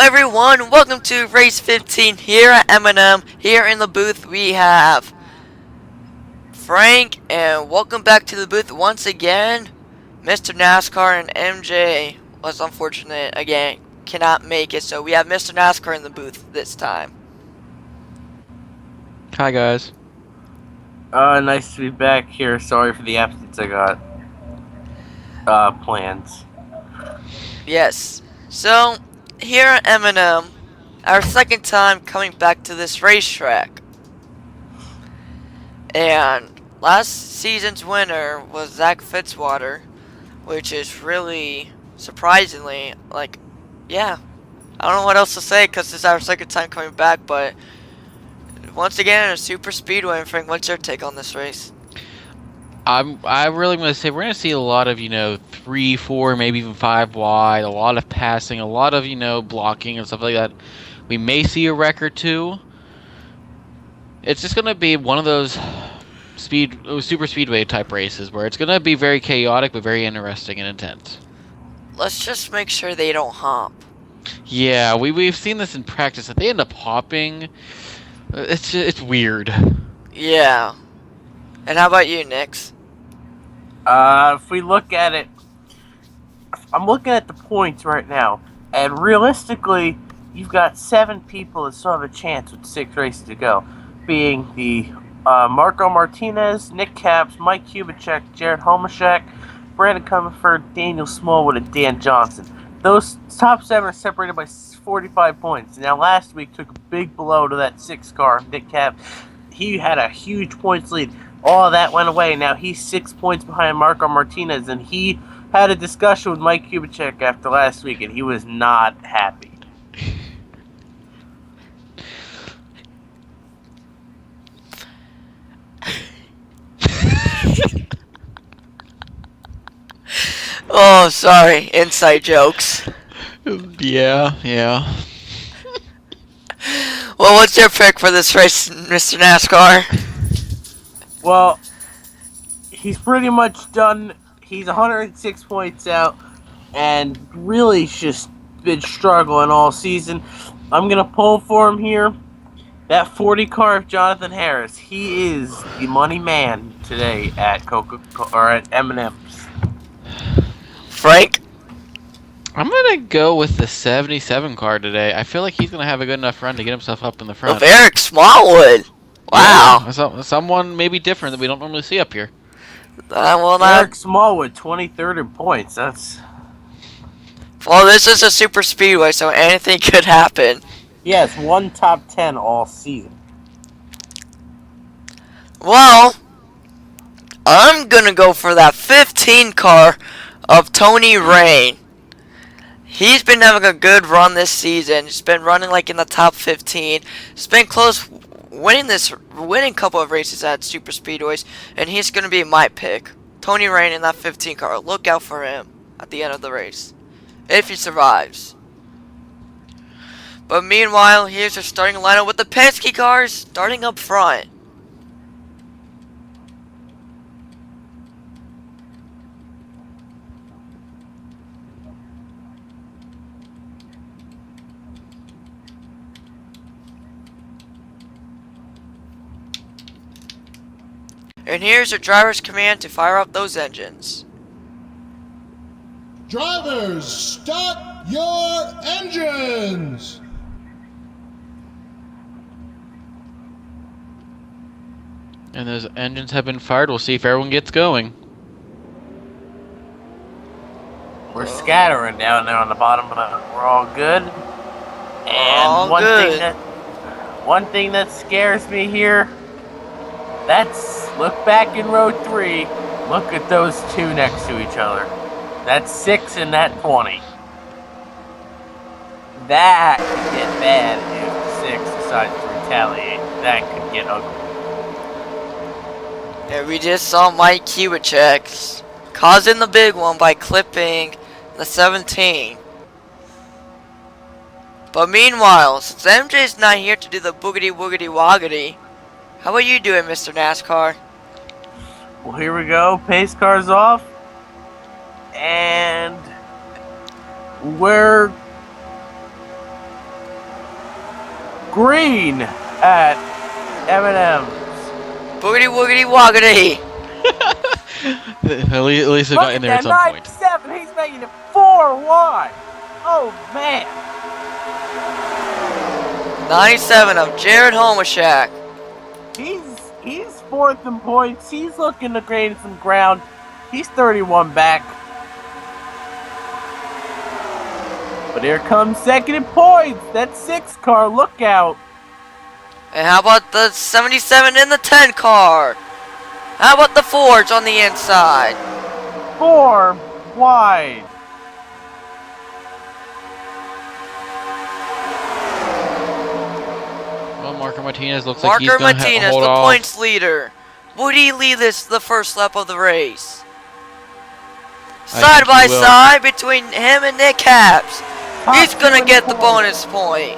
everyone, welcome to Race 15 here at M&M. Here in the booth we have Frank, and welcome back to the booth once again. Mr. NASCAR and MJ was unfortunate again, cannot make it, so we have Mr. NASCAR in the booth this time. Hi guys. Nice to be back here. Sorry for the absence. I got plans. Yes, so here at M&M, our second time coming back to this racetrack. And last season's winner was Zach Fitzwater, which is really surprisingly, yeah. I don't know what else to say because this is our second time coming back, but once again, a super speedway. And Frank, what's your take on this race? I really want to say we're going to see a lot of, 3, 4, maybe even 5 wide, a lot of passing, a lot of, blocking and stuff like that. We may see a wreck or two. It's just going to be one of those super speedway type races where it's going to be very chaotic but very interesting and intense. Let's just make sure they don't hop. Yeah, we've seen this in practice that they end up hopping. It's weird. Yeah. And how about you, Nix? If we look at it, I'm looking at the points right now, and realistically, you've got 7 people that still have a chance with 6 races to go, being the Marco Martinez, Nick Capps, Mike Kubicek, Jared Homashek, Brandon Comerford, Daniel Smallwood, and Dan Johnson. Those top 7 are separated by 45 points. Now, last week took a big blow to that 6 car, Nick Capps. He had a huge points lead. All of that went away. Now he's 6 points behind Marco Martinez, and he had a discussion with Mike Kubicek after last week, and he was not happy. Oh, sorry. Inside jokes. Yeah. Well, what's your pick for this race, Mr. NASCAR? Well, he's pretty much done. He's 106 points out, and really just been struggling all season. I'm going to pull for him here. That 40 car of Jonathan Harris. He is the money man today at at M&M's. Frank? I'm going to go with the 77 car today. I feel like he's going to have a good enough run to get himself up in the front. Of Eric Smallwood. Wow. Yeah, someone maybe different that we don't normally see up here. Eric Smallwood, 23rd in points. Well, this is a super speedway, so anything could happen. Yes, one top 10 all season. Well, I'm gonna go for that 15 car of Tony Rain. He's been having a good run this season. He's been running like in the top 15. He's been close winning a couple of races at super speedways, and he's gonna be my pick. Tony Rain in that 15 car. Look out for him at the end of the race, if he survives. But meanwhile, here's our starting lineup with the Penske cars starting up front. And here's your driver's command to fire up those engines. Drivers, start your engines! And those engines have been fired. We'll see if everyone gets going. We're scattering down there on the bottom, but we're all good. And one thing that scares me here, look back in row 3, look at those 2 next to each other. That's 6 and that 20. That could get bad if 6 decides to retaliate. That could get ugly. And we just saw Mike Kubicek causing the big one by clipping the 17. But meanwhile, since MJ's not here to do the boogity woogity woggity, how about you doing, Mr. NASCAR? Well, here we go. Pace car's off. And we're green at M&M's. Boogity woogity woggity. At least it Look got in at there at that some point. 97. He's making it 4 wide. Oh, man. 97 of Jared Homashak. He's fourth in points. He's looking to gain some ground. He's 31 back. But here comes second in points. That 6 car. Look out. And how about the 77 in the 10 car? How about the Fords on the inside? 4 wide. Well, Marco Martinez looks like he's Marco going to Martinez, hold the off. points leader. Would he lead the first lap of the race? Side think by he will. side between him and Nick Caps. He's gonna get the bonus point.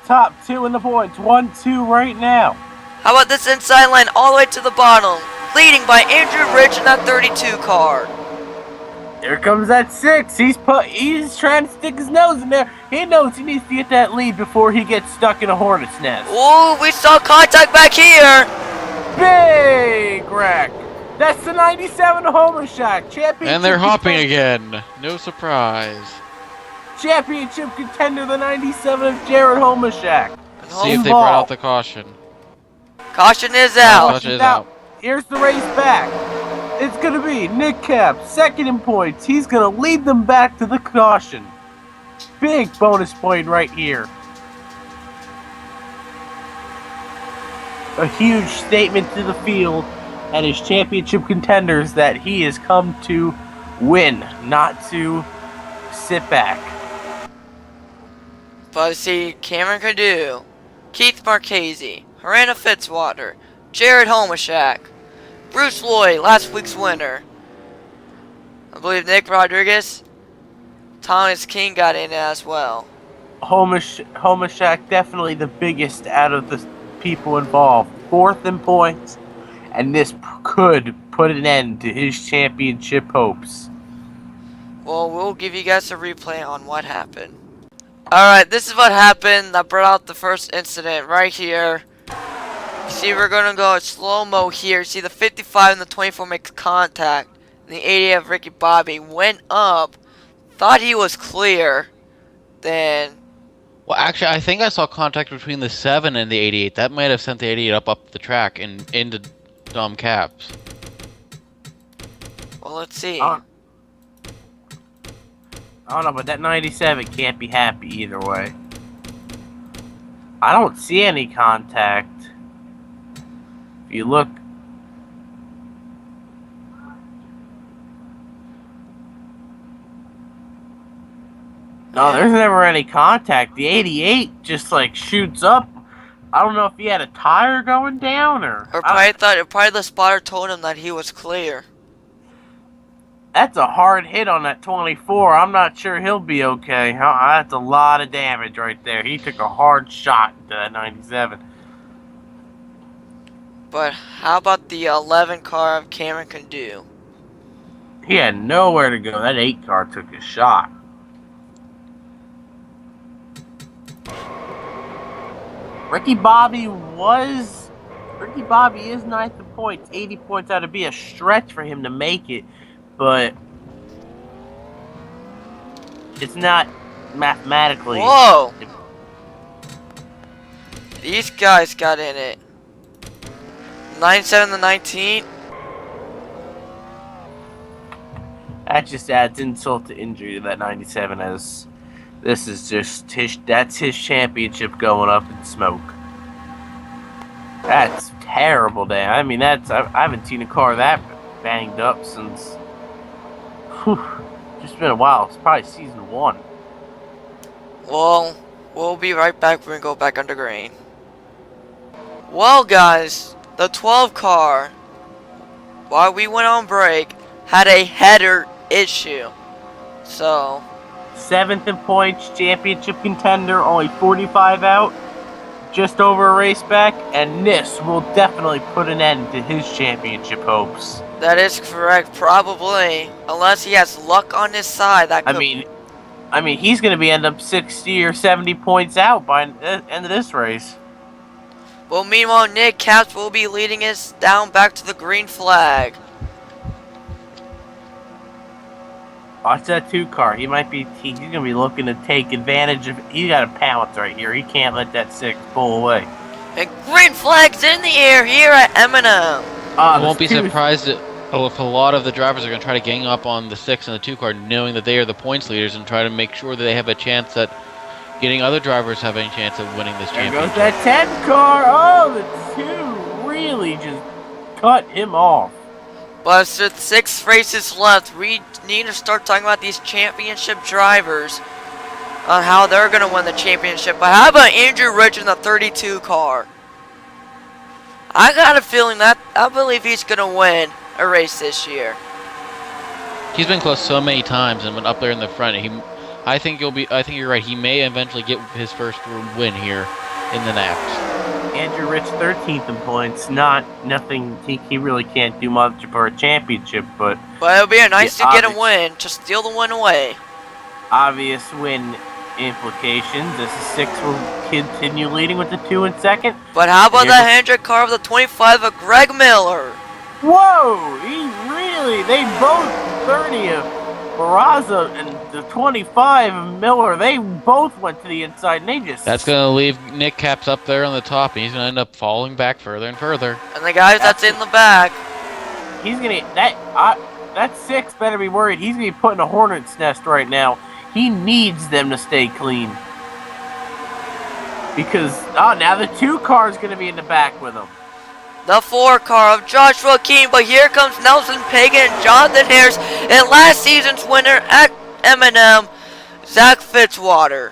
Top 2 in the points. 1-2 right now. How about this inside line all the way to the bottom? Leading by Andrew Rich in that 32 car. Here comes that 6. He's trying to stick his nose in there. He knows he needs to get that lead before he gets stuck in a hornet's nest. Ooh, we saw contact back here. Big wreck. That's the 97 Homashak championship. And they're hopping again. No surprise. Championship contender, the 97 of Jared Homashak. See if they brought out the caution. Caution is out. Caution is out. Here's the race back. It's going to be Nick Cap, second in points. He's going to lead them back to the caution. Big bonus point right here. A huge statement to the field and his championship contenders that he has come to win, not to sit back. But see, Cameron Cadu, Keith Marchese, Harana Fitzwater, Jared Homashak, Bruce Lloyd, last week's winner. I believe Nick Rodriguez, Thomas King got in as well. Homashak definitely the biggest out of the people involved. Fourth in points, and this could put an end to his championship hopes. Well, we'll give you guys a replay on what happened. Alright, this is what happened that brought out the first incident right here. See, we're gonna go slow-mo here. See, the 55 and the 24 makes contact. And the 88 of Ricky Bobby went up. Thought he was clear. Then... Well, actually, I think I saw contact between the 7 and the 88. That might have sent the 88 up the track and into Dom Caps. well, let's see. I don't know, but that 97 can't be happy either way. I don't see any contact. If you look... No, there's never any contact. The 88 just like shoots up. I don't know if he had a tire going down or Probably the spotter told him that he was clear. That's a hard hit on that 24. I'm not sure he'll be okay. That's a lot of damage right there. He took a hard shot to that 97. But how about the 11 car of Cameron Cadu? He had nowhere to go. That 8 car took a shot. Ricky Bobby is ninth in points. 80 points out to be a stretch for him to make it, but it's not mathematically. Whoa! These guys got in it. 97 to 19. That just adds insult to injury to that 97 as this is just that's his championship going up in smoke. That's terrible, Dan. I mean, I haven't seen a car that banged up since just been a while. It's probably season 1. Well, we'll be right back when we go back under green. Well, guys, the 12 car, while we went on break, had a header issue. So 7th in points, championship contender, only 45 out, just over a race back, and this will definitely put an end to his championship hopes. that is correct, probably, unless he has luck on his side. That could... I mean, I mean, he's going to end up 60 or 70 points out by the end of this race. Well, meanwhile, Nick Caps will be leading us down back to the green flag. Watch that 2 car. He's going to be looking to take advantage of. He's got a pounce right here. He can't let that 6 pull away. And green flag's in the air here at M&M. I won't be surprised if a lot of the drivers are going to try to gang up on the 6 and the 2 car, knowing that they are the points leaders, and try to make sure that they have a chance at getting other drivers having a chance of winning this championship. There goes that 10 car. Oh, the 2 really just cut him off. But with 6 races left, we need to start talking about these championship drivers on how they're going to win the championship. But how about Andrew Rich in the 32 car? I got a feeling that I believe he's going to win a race this year. He's been close so many times and been up there in the front. I think you're right. He may eventually get his first win here in the NAPS. Andrew Rich 13th in points. Nothing. He really can't do much for a championship, but it'll be nice to get a win, to steal the win away. Obvious win implications. This is 6 will continue leading with the 2 in second. But how about the Hendrick car of the 25 of Greg Miller? Whoa! They both 30 of Barraza and the 25 of Miller, they both went to the inside, and That's going to leave Nick Caps up there on the top, and he's going to end up falling back further and further. And the guys that's in the back. He's going to... That 6 better be worried. He's going to be put in a hornet's nest right now. He needs them to stay clean. Because, now the 2 car is going to be in the back with him. The 4 car of Joshua Keane, but here comes Nelson Pagan and Jonathan Harris, and last season's winner at M&M, Zach Fitzwater.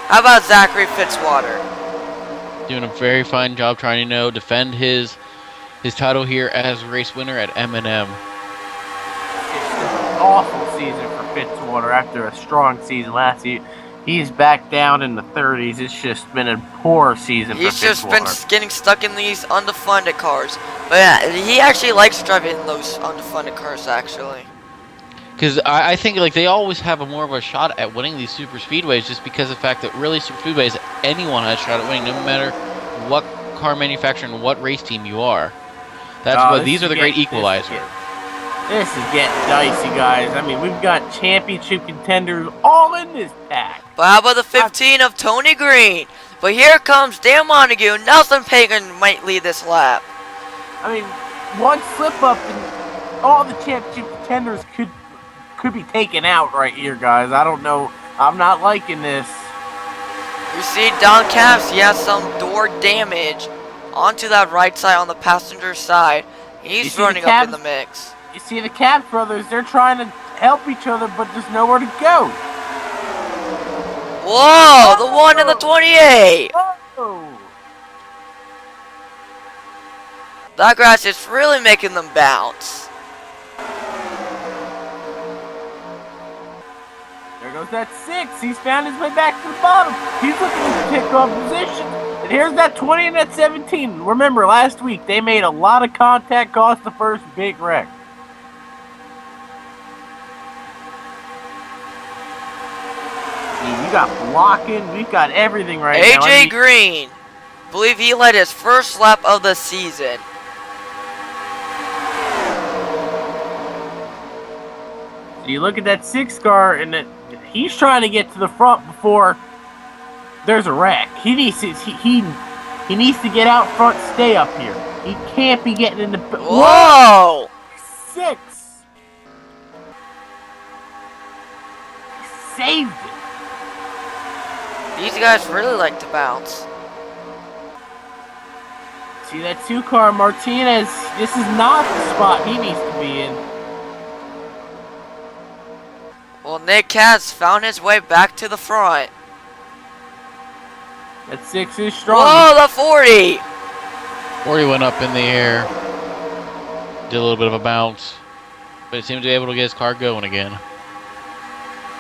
How about Zachary Fitzwater? Doing a very fine job trying to defend his title here as race winner at M&M. It's an awful season for Fitzwater after a strong season last year. He's back down in the 30s. It's just been a poor season for Fitzwater. He's just been getting stuck in these undefunded cars. But yeah, he actually likes driving those undefunded cars, actually. Because I think they always have more of a shot at winning these super speedways, just because of the fact that really super speedways, anyone has a shot at winning, no matter what car manufacturer and what race team you are. These are the great equalizer. This is getting dicey, guys. I mean, we've got championship contenders all in this pack. But how about the 15 of Tony Green? But here comes Dan Montague. Nelson Pagan might lead this lap. I mean, one slip up and all the championship contenders could be taken out right here, guys. I don't know. I'm not liking this. You see Don Caps, he has some door damage onto that right side on the passenger side. He's running up in the mix. You see the Caps brothers, they're trying to help each other, but there's nowhere to go. Whoa, the 1 and the 28. Oh. That grass is really making them bounce. There goes that 6. He's found his way back to the bottom. He's looking to pick up position. And here's that 20 and that 17. Remember, last week, they made a lot of contact, caused the first big wreck. We got blocking. We've got everything right now. AJ Green. Believe he led his first lap of the season. So you look at that 6 car, and he's trying to get to the front before there's a wreck. He needs to get out front, stay up here. He can't be getting in the... Whoa! 6! He saved it. These guys really like to bounce. See that 2 car, Martinez, this is not the spot he needs to be in. Well, Nick Cass found his way back to the front. That 6 is strong. Whoa, the 40! 40 went up in the air. Did a little bit of a bounce. But he seemed to be able to get his car going again.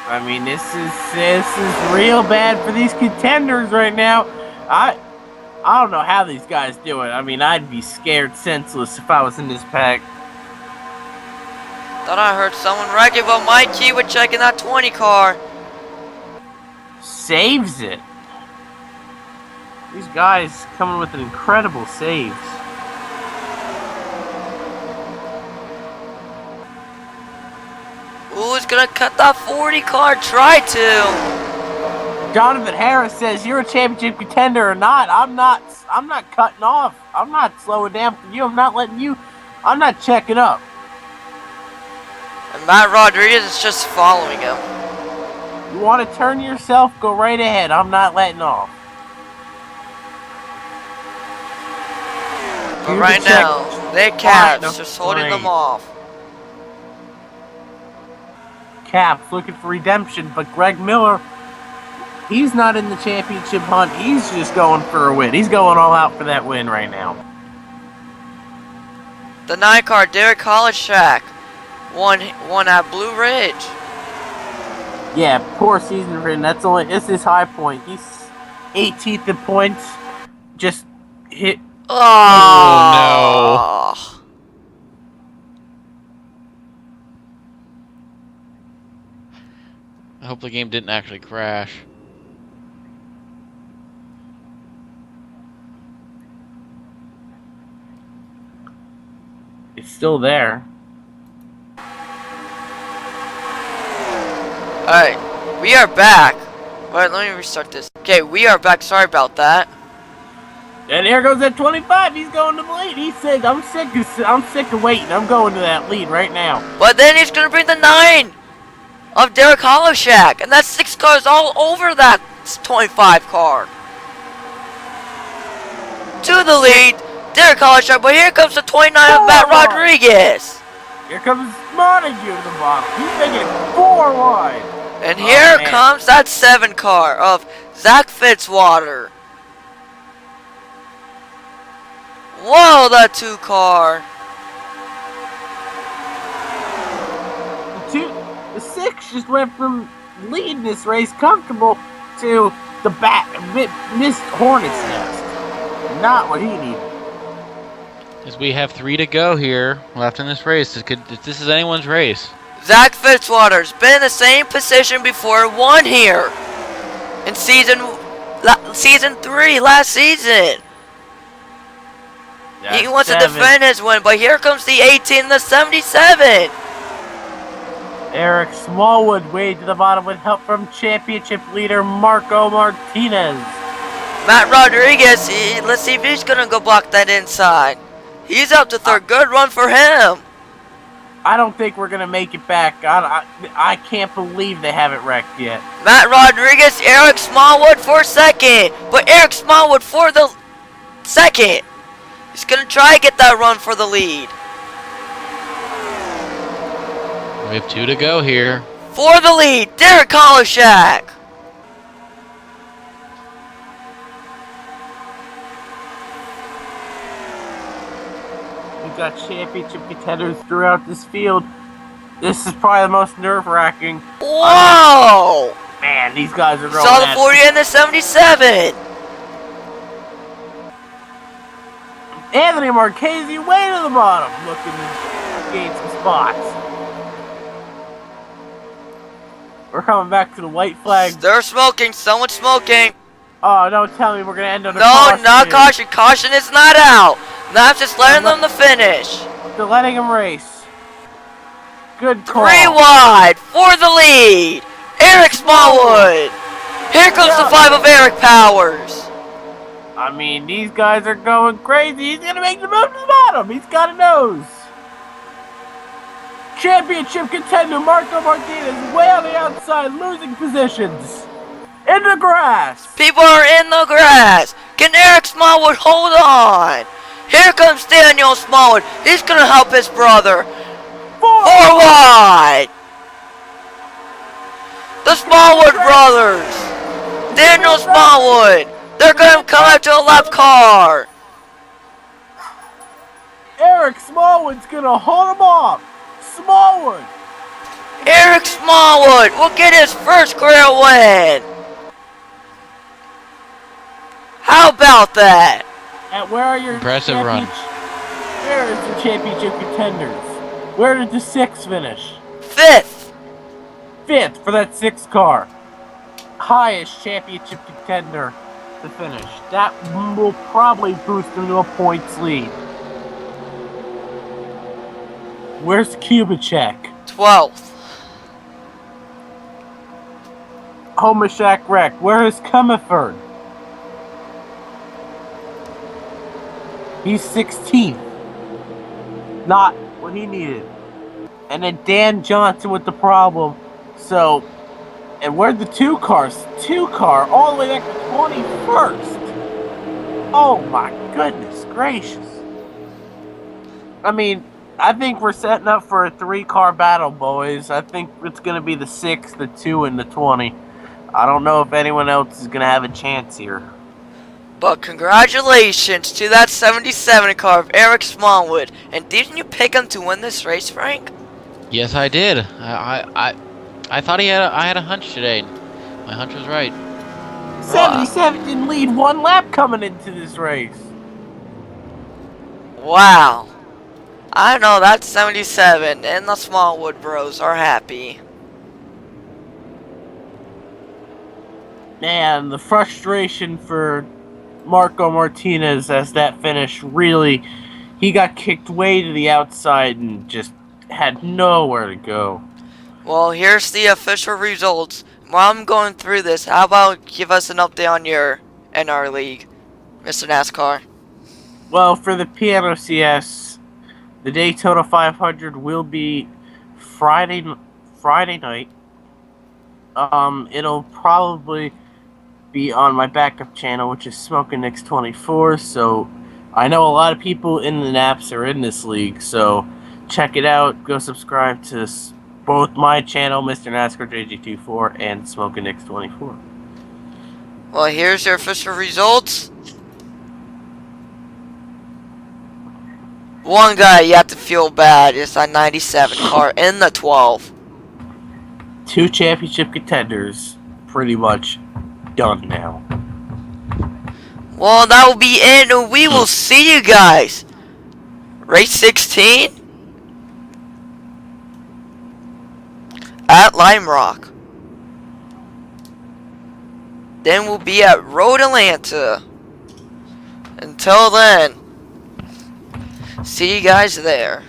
I mean, this is real bad for these contenders right now. I don't know how these guys do it. I mean, I'd be scared senseless if I was in this pack. Thought I heard someone wrecking, but Mikey was checking that 20 car. Saves it. These guys coming with an incredible saves. Who's gonna cut that 40 car? Try to. Jonathan Harris says, "You're a championship contender or not. I'm not cutting off. I'm not slowing down for you. I'm not letting you. I'm not checking up." And Matt Rodriguez is just following him. You want to turn yourself? Go right ahead. I'm not letting off. But right now, they're Caps just holding them off. Caps looking for redemption, but Greg Miller, he's not in the championship hunt. He's just going for a win. He's going all out for that win right now. The 9 car, Derek Holishak, won at Blue Ridge. Yeah, poor season for him. It's his high point. He's 18th in points. Just hit. Oh no. I hope the game didn't actually crash. It's still there. Alright, we are back. Alright, let me restart this. Okay, we are back. Sorry about that. And here goes at 25. He's going to the lead. He said, I'm sick of waiting. I'm going to that lead right now. But then he's gonna bring the 9 of Derek Holishak, and that's 6 cars all over that 25 car. To the lead, Derek Holishak, but here comes the 29 of Matt Rodriguez. Here comes Montague to the bottom. He's making it 4 wide. And here comes that 7 car of Zach Fitzwater. Whoa, that 2 car. The 6 just went from leading this race comfortable to the missed Hornet's nest. Not what he needed. As we have 3 to go here left in this race. This is anyone's race. Zach Fitzwater's been in the same position before, won here in season 3 last season. That's he wants 7. to defend his win, but here comes the 18 and the 77. Eric Smallwood way to the bottom with help from championship leader Marco Martinez. Matt Rodriguez, let's see if he's going to go block that inside. He's up to 3rd. Good run for him. I don't think we're going to make it back. I can't believe they haven't wrecked yet. Matt Rodriguez, Eric Smallwood for 2nd. But Eric Smallwood for the 2nd. He's going to try to get that run for the lead. We have 2 to go here. For the lead, Derek Holishak. We've got championship contenders throughout this field. This is probably the most nerve-wracking. Whoa! Man, these guys are rolling. Saw the 40 and the 77. Anthony Marchese way to the bottom, looking to gain some spots. We're coming back to the white flag. They're smoking. Someone's smoking. Oh, don't tell me we're going to end on a No, caution. not caution. Caution is not out. Naps just letting them to finish. They're letting him race. Good call. 3 wide for the lead. Eric Smallwood. Here comes the 5 of Eric Powers. I mean, these guys are going crazy. He's going to make the move to the bottom. He's got a nose. Championship contender Marco Martinez way on the outside, losing positions. In the grass. People are in the grass. Can Eric Smallwood hold on? Here comes Daniel Smallwood. He's going to help his brother. 4 wide. The Smallwood brothers. Daniel Smallwood. They're going to come out to a lap car. Eric Smallwood's going to hold him off. Smallwood. Eric Smallwood will get his first career win. How about that? And where are your Impressive run. Where is the championship contenders? Where did the 6 finish? 5th. 5th for that 6 car. Highest championship contender to finish. That will probably boost them to a points lead. Where's Kubicek? 12th. Homashak Wreck. Where is Comerford? He's 16th. Not what he needed. And then Dan Johnson with the problem. So, and where'd the 2 cars? 2 car all the way back to 21st. Oh my goodness gracious. I mean, I think we're setting up for a 3-car battle, boys. I think it's going to be the 6, the 2, and the 20. I don't know if anyone else is going to have a chance here. But congratulations to that 77 car of Eric Smallwood. And didn't you pick him to win this race, Frank? Yes, I did. I thought I had a hunch today. My hunch was right. 77 didn't lead 1 lap coming into this race. Wow. I know that 77 and the Smallwood bros are happy. Man, the frustration for Marco Martinez as that finish really, he got kicked way to the outside and just had nowhere to go. Well, here's the official results. While I'm going through this, how about give us an update on your NR League, Mr. NASCAR? Well, for the Piano CS, the Daytona 500 will be Friday night. It'll probably be on my backup channel, which is Smoking Nix 24. So I know a lot of people in the NAPS are in this league, so check it out. Go subscribe to both my channel, Mr. NASCAR JG24, and Smoking Nix 24. Well, here's your official results. One guy you have to feel bad is that 97 car in the 12. 2 championship contenders, pretty much done now. Well, that will be it, and we will see you guys. Race 16 at Lime Rock. Then we'll be at Road Atlanta. Until then, see you guys there.